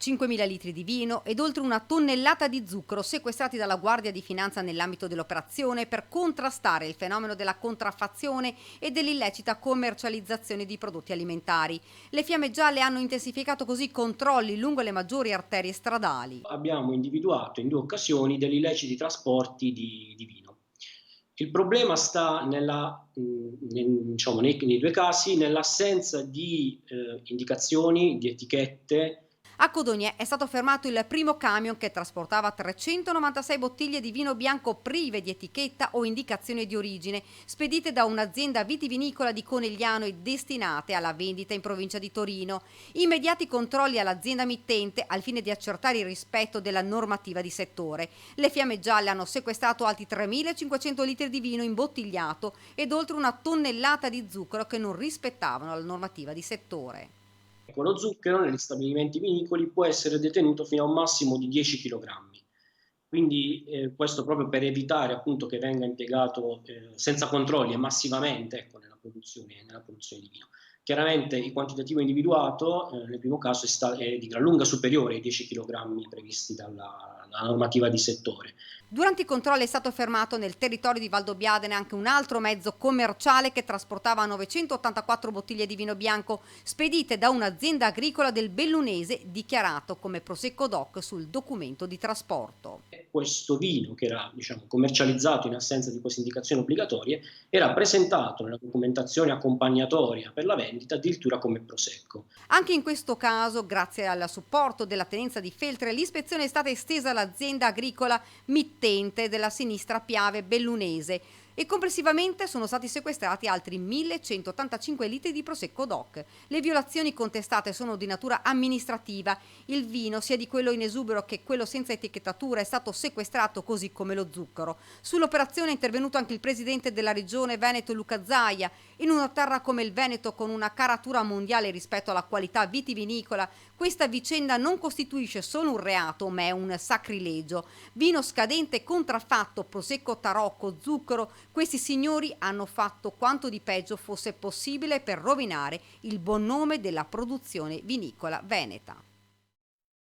5.000 litri di vino ed oltre 1 tonnellata di zucchero sequestrati dalla Guardia di Finanza nell'ambito dell'operazione per contrastare il fenomeno della contraffazione e dell'illecita commercializzazione di prodotti alimentari. Le Fiamme Gialle hanno intensificato così i controlli lungo le maggiori arterie stradali. Abbiamo individuato in 2 occasioni degli illeciti trasporti di vino. Il problema sta diciamo, nei 2 casi nell'assenza di indicazioni, di etichette. A Codogno è stato fermato il primo camion che trasportava 396 bottiglie di vino bianco prive di etichetta o indicazione di origine, spedite da un'azienda vitivinicola di Conegliano e destinate alla vendita in provincia di Torino. Immediati controlli all'azienda mittente al fine di accertare il rispetto della normativa di settore. Le Fiamme Gialle hanno sequestrato altri 3.500 litri di vino imbottigliato ed oltre 1 tonnellata di zucchero che non rispettavano la normativa di settore. Lo zucchero negli stabilimenti vinicoli può essere detenuto fino a un massimo di 10 kg. Quindi questo proprio per evitare appunto che venga impiegato senza controlli e massivamente, ecco, nella produzione di vino. Chiaramente il quantitativo individuato nel primo caso è di gran lunga superiore ai 10 kg previsti dalla normativa di settore. Durante i controlli è stato fermato nel territorio di Valdobbiadene anche un altro mezzo commerciale che trasportava 984 bottiglie di vino bianco spedite da un'azienda agricola del Bellunese dichiarato come Prosecco DOC sul documento di trasporto. Questo vino, che era commercializzato in assenza di queste indicazioni obbligatorie, era presentato nella documentazione accompagnatoria per la vendita addirittura come Prosecco. Anche in questo caso, grazie al supporto della Tenenza di Feltre, l'ispezione è stata estesa all'azienda agricola mittente della Sinistra Piave Bellunese e complessivamente sono stati sequestrati altri 1.185 litri di Prosecco DOC. Le violazioni contestate sono di natura amministrativa. Il vino, sia di quello in esubero che quello senza etichettatura, è stato sequestrato così come lo zucchero. Sull'operazione è intervenuto anche il presidente della regione Veneto Luca Zaia. In una terra come il Veneto, con una caratura mondiale rispetto alla qualità vitivinicola, questa vicenda non costituisce solo un reato, ma è un sacrilegio. Vino scadente, contraffatto, prosecco tarocco, zucchero, questi signori hanno fatto quanto di peggio fosse possibile per rovinare il buon nome della produzione vinicola veneta.